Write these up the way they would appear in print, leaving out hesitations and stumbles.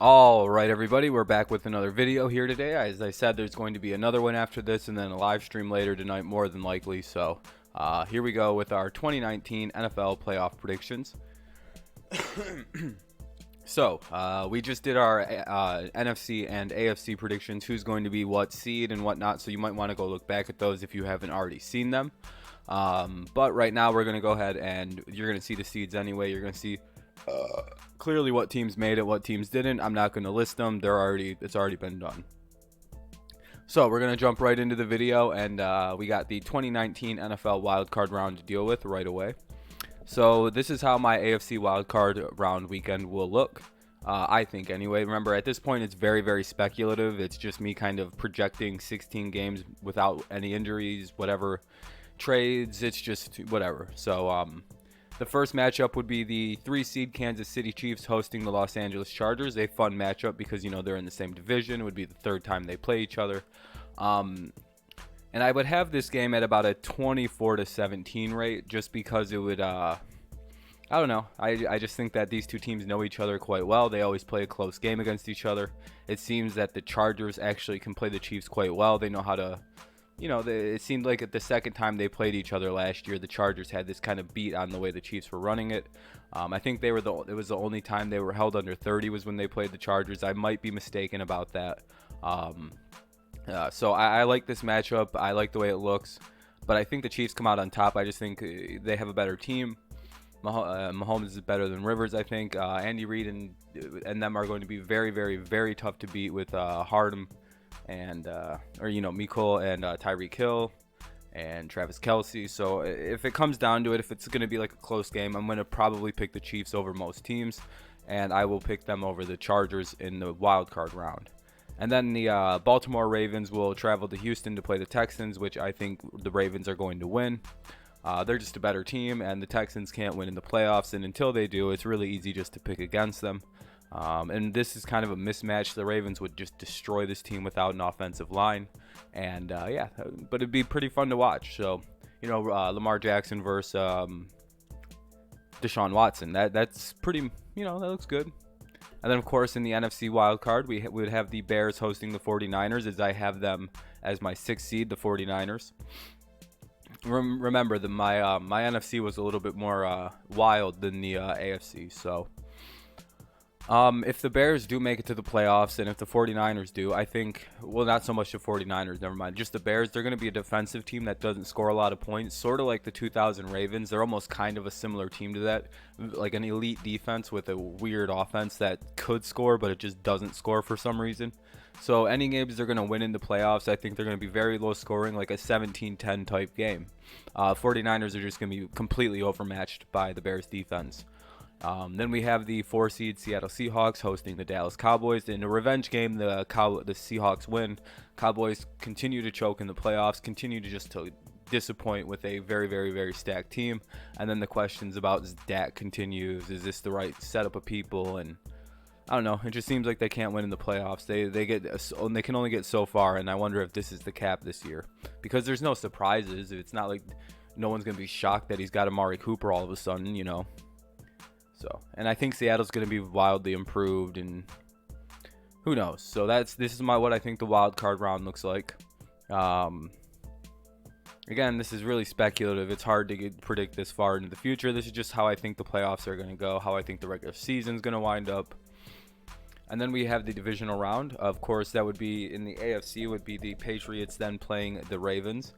All right, everybody, we're back with another video here today. As I said, there's going to be another one after this and then a live stream later tonight, more than likely. So here we go with our 2019 NFL playoff predictions. So we just did our NFC and AFC predictions, who's going to be what seed and whatnot. So you might want to go look back at those if you haven't already seen them. But right now we're going to go ahead and you're going to see the seeds anyway. You're going to see clearly what teams made it, what teams didn't. I'm not going to list them. It's already been done. So we're going to jump right into the video, and we got the 2019 NFL Wild Card round to deal with right away. So this is how my AFC Wild Card round weekend will look. I think anyway. Remember, at this point, it's very, very speculative. It's just me kind of projecting 16 games without any injuries, whatever trades. It's just whatever. So the first matchup would be the 3-seed Kansas City Chiefs hosting the Los Angeles Chargers. A fun matchup because, you know, they're in the same division. It would be the third time they play each other. And I would have this game at about a 24-17 rate just because it would, I don't know. I just think that these two teams know each other quite well. They always play a close game against each other. It seems that the Chargers actually can play the Chiefs quite well. They know how to, you know, it seemed like at the second time they played each other last year, the Chargers had this kind of beat on the way the Chiefs were running it. I think it was the only time they were held under 30 was when they played the Chargers. I might be mistaken about that. So I like this matchup. I like the way it looks, but I think the Chiefs come out on top. I just think they have a better team. Mahomes is better than Rivers, I think. Andy Reid and them are going to be very, very, very tough to beat with Hardem and Mecole and Tyreek Hill and Travis Kelce. So if it comes down to it, if it's going to be like a close game, I'm going to probably pick the Chiefs over most teams, and I will pick them over the Chargers in the wild card round. And then the Baltimore Ravens will travel to Houston to play the Texans, which I think the Ravens are going to win. They're just a better team, and the Texans can't win in the playoffs. And until they do, it's really easy just to pick against them. And this is kind of a mismatch. The Ravens would just destroy this team without an offensive line. And, yeah, but it'd be pretty fun to watch. So, you know, Lamar Jackson versus Deshaun Watson. That's pretty, you know, that looks good. And then, of course, in the NFC wild card, we would have the Bears hosting the 49ers, as I have them as my 6th seed, the 49ers. Remember, my NFC was a little bit more wild than the AFC. So if the Bears do make it to the playoffs, and if the 49ers do, I think, well, not so much the 49ers, never mind, just the Bears, they're going to be a defensive team that doesn't score a lot of points, sort of like the 2000 Ravens. They're almost kind of a similar team to that, like an elite defense with a weird offense that could score, but it just doesn't score for some reason. So any games they're going to win in the playoffs, I think they're going to be very low scoring, like a 17-10 type game. 49ers are just going to be completely overmatched by the Bears defense. Then we have the 4-seed Seattle Seahawks hosting the Dallas Cowboys. In a revenge game, the Seahawks win. Cowboys continue to choke in the playoffs, continue to just disappoint with a very, very, very stacked team. And then the questions about Dak continues. Is this the right setup of people? And I don't know. It just seems like they can't win in the playoffs. They can only get so far, and I wonder if this is the cap this year, because there's no surprises. It's not like no one's gonna be shocked that he's got Amari Cooper all of a sudden, you know. So, and I think Seattle's going to be wildly improved, and who knows. So this is what I think the wild card round looks like. Again, this is really speculative. It's hard to predict this far into the future. This is just how I think the playoffs are going to go, how I think the regular season is going to wind up. And then we have the divisional round. Of course, that would be in the AFC would be the Patriots then playing the Ravens.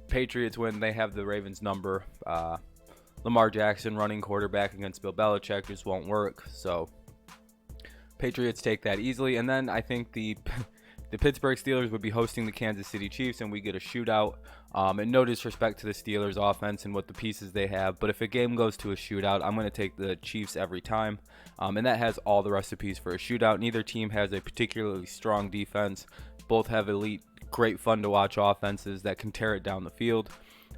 Patriots win. They have the Ravens number. Lamar Jackson running quarterback against Bill Belichick just won't work. So Patriots take that easily. And then I think the Pittsburgh Steelers would be hosting the Kansas City Chiefs, and we get a shootout. And no disrespect to the Steelers offense and what the pieces they have, but if a game goes to a shootout, I'm going to take the Chiefs every time. And that has all the recipes for a shootout. Neither team has a particularly strong defense. Both have elite, great fun to watch offenses that can tear it down the field.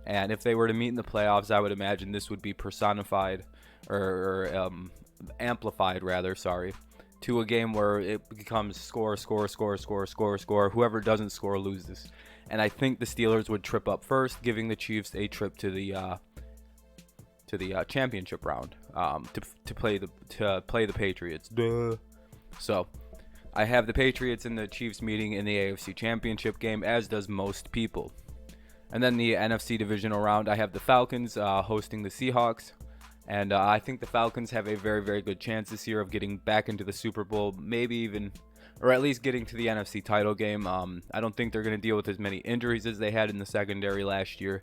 And if they were to meet in the playoffs, I would imagine this would be personified or amplified, rather, to a game where it becomes score. Whoever doesn't score loses. And I think the Steelers would trip up first, giving the Chiefs a trip to the championship round to play the Patriots. Duh. So I have the Patriots and the Chiefs meeting in the AFC Championship game, as does most people. And then the NFC Divisional Round, I have the Falcons hosting the Seahawks. And I think the Falcons have a very, very good chance this year of getting back into the Super Bowl, maybe even, or at least getting to the NFC title game. I don't think they're going to deal with as many injuries as they had in the secondary last year.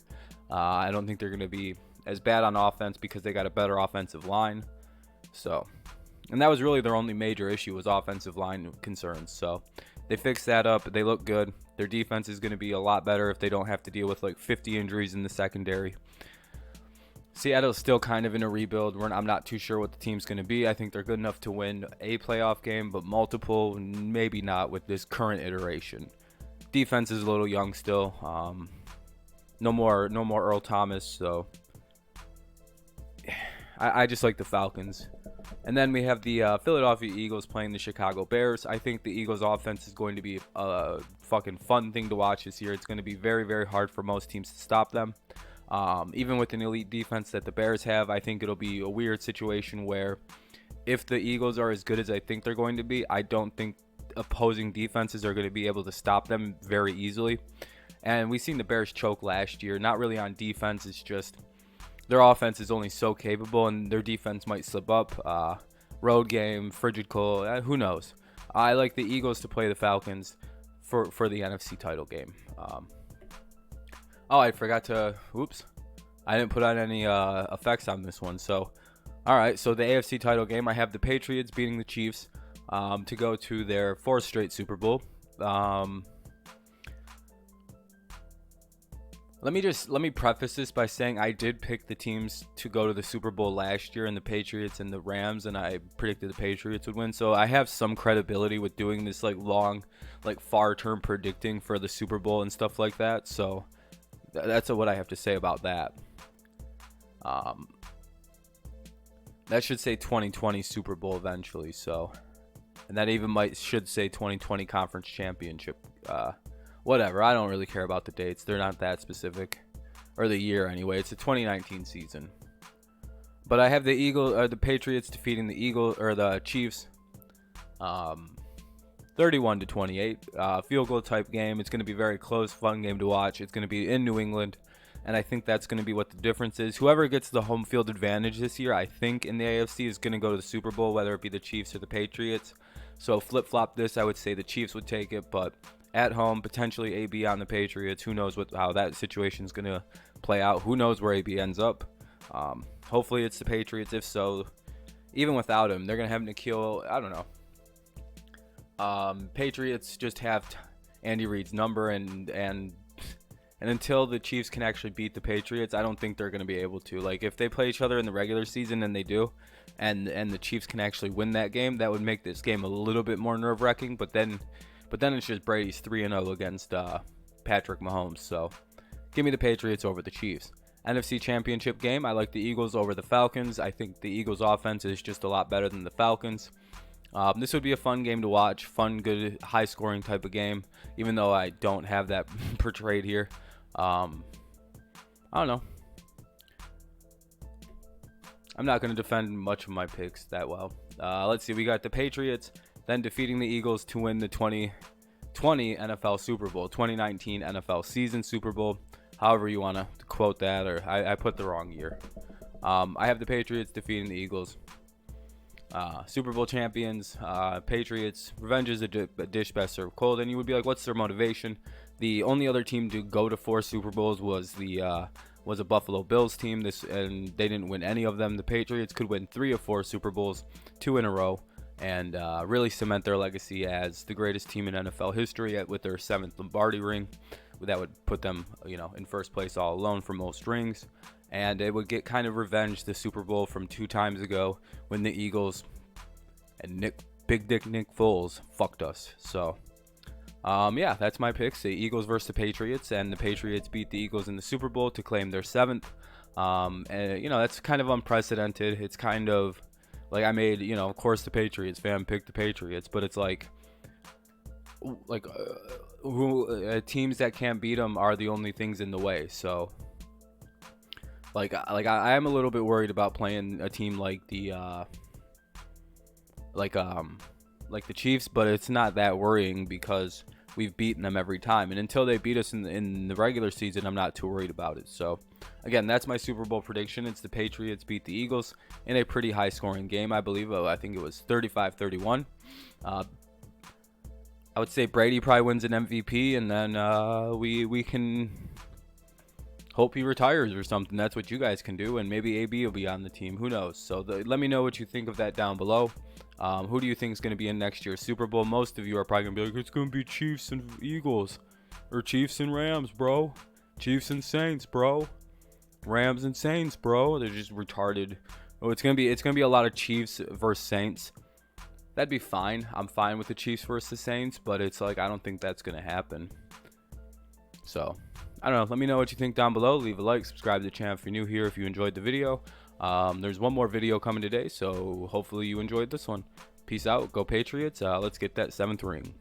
I don't think they're going to be as bad on offense because they got a better offensive line. So, and that was really their only major issue, was offensive line concerns. So they fixed that up. They look good. Their defense is going to be a lot better if they don't have to deal with like 50 injuries in the secondary. Seattle's still kind of in a rebuild. I'm not too sure what the team's going to be. I think they're good enough to win a playoff game, but multiple, maybe not with this current iteration. Defense is a little young still. No more Earl Thomas, so I just like the Falcons. And then we have the Philadelphia Eagles playing the Chicago Bears. I think the Eagles offense is going to be a fucking fun thing to watch this year. It's going to be very, very hard for most teams to stop them. Even with an elite defense that the Bears have, I think it'll be a weird situation where if the Eagles are as good as I think they're going to be, I don't think opposing defenses are going to be able to stop them very easily. And we've seen the Bears choke last year, not really on defense. It's just their offense is only so capable, and their defense might slip up. Road game, frigid cold, who knows? I like the Eagles to play the Falcons for the NFC title game. Oh, I forgot to, oops, I didn't put on any effects on this one. So, all right, so the AFC title game, I have the Patriots beating the Chiefs to go to their fourth straight Super Bowl. Let me preface this by saying I did pick the teams to go to the Super Bowl last year, and the Patriots and the Rams, and I predicted the Patriots would win. So I have some credibility with doing this like long, like far term predicting for the Super Bowl and stuff like that. So that's what I have to say about that. That should say 2020 Super Bowl eventually. So, and that even should say 2020 Conference Championship. Whatever. I don't really care about the dates. They're not that specific, or the year anyway. It's the 2019 season. But I have the Patriots defeating the Chiefs, 31-28. Field goal type game. It's going to be very close, fun game to watch. It's going to be in New England, and I think that's going to be what the difference is. Whoever gets the home field advantage this year, I think in the AFC, is going to go to the Super Bowl, whether it be the Chiefs or the Patriots. So flip flop this, I would say the Chiefs would take it, but at home, potentially AB on the Patriots. Who knows how that situation is going to play out? Who knows where AB ends up? Hopefully it's the Patriots. If so, even without him, they're going to have Nikhil. I don't know. Patriots just have Andy Reid's number, and until the Chiefs can actually beat the Patriots, I don't think they're going to be able to. Like, if they play each other in the regular season, and they do, and the Chiefs can actually win that game, that would make this game a little bit more nerve-wracking. But then it's just Brady's 3-0 against Patrick Mahomes. So give me the Patriots over the Chiefs. NFC Championship game, I like the Eagles over the Falcons. I think the Eagles' offense is just a lot better than the Falcons. This would be a fun game to watch. Fun, good, high-scoring type of game, even though I don't have that portrayed here. I don't know. I'm not going to defend much of my picks that well. Let's see. We got the Patriots then defeating the Eagles to win the 2020 NFL Super Bowl, 2019 NFL season Super Bowl, however you want to quote that, or I put the wrong year. I have the Patriots defeating the Eagles. Super Bowl champions, Patriots. Revenge is a dish best served cold. And you would be like, what's their motivation? The only other team to go to 4 Super Bowls was a Buffalo Bills team. And they didn't win any of them. The Patriots could win 3 of 4 Super Bowls, 2 in a row, and really cement their legacy as the greatest team in NFL history with their 7th Lombardi ring. That would put them, in first place all alone for most rings. And it would get kind of revenge the Super Bowl from 2 times ago when the Eagles and Big Dick Nick Foles fucked us. So, yeah, that's my picks. The Eagles versus the Patriots, and the Patriots beat the Eagles in the Super Bowl to claim their 7th. And, that's kind of unprecedented. It's kind of like I made, of course the Patriots fan picked the Patriots, but it's teams that can't beat them are the only things in the way. So, I am a little bit worried about playing a team like like the Chiefs, but it's not that worrying because we've beaten them every time. And until they beat us in the regular season, I'm not too worried about it. So, again, that's my Super Bowl prediction. It's the Patriots beat the Eagles in a pretty high-scoring game, I believe. I think it was 35-31. I would say Brady probably wins an MVP, and then we can hope he retires or something. That's what you guys can do, and maybe AB will be on the team. Who knows? So let me know what you think of that down below. Who do you think is going to be in next year's Super Bowl? Most of you are probably going to be like, it's going to be Chiefs and Eagles, or Chiefs and Rams, bro. Chiefs and Saints, bro. Rams and Saints, bro. They're just retarded. Oh, it's gonna be a lot of Chiefs versus Saints. That'd be fine. I'm fine with the Chiefs versus the Saints, but it's like I don't think that's gonna happen. So I don't know. Let me know what you think down below. Leave a like, subscribe to the channel if you're new here. If you enjoyed the video, there's one more video coming today, so hopefully you enjoyed this one. Peace out. Go Patriots. Let's get that 7th ring.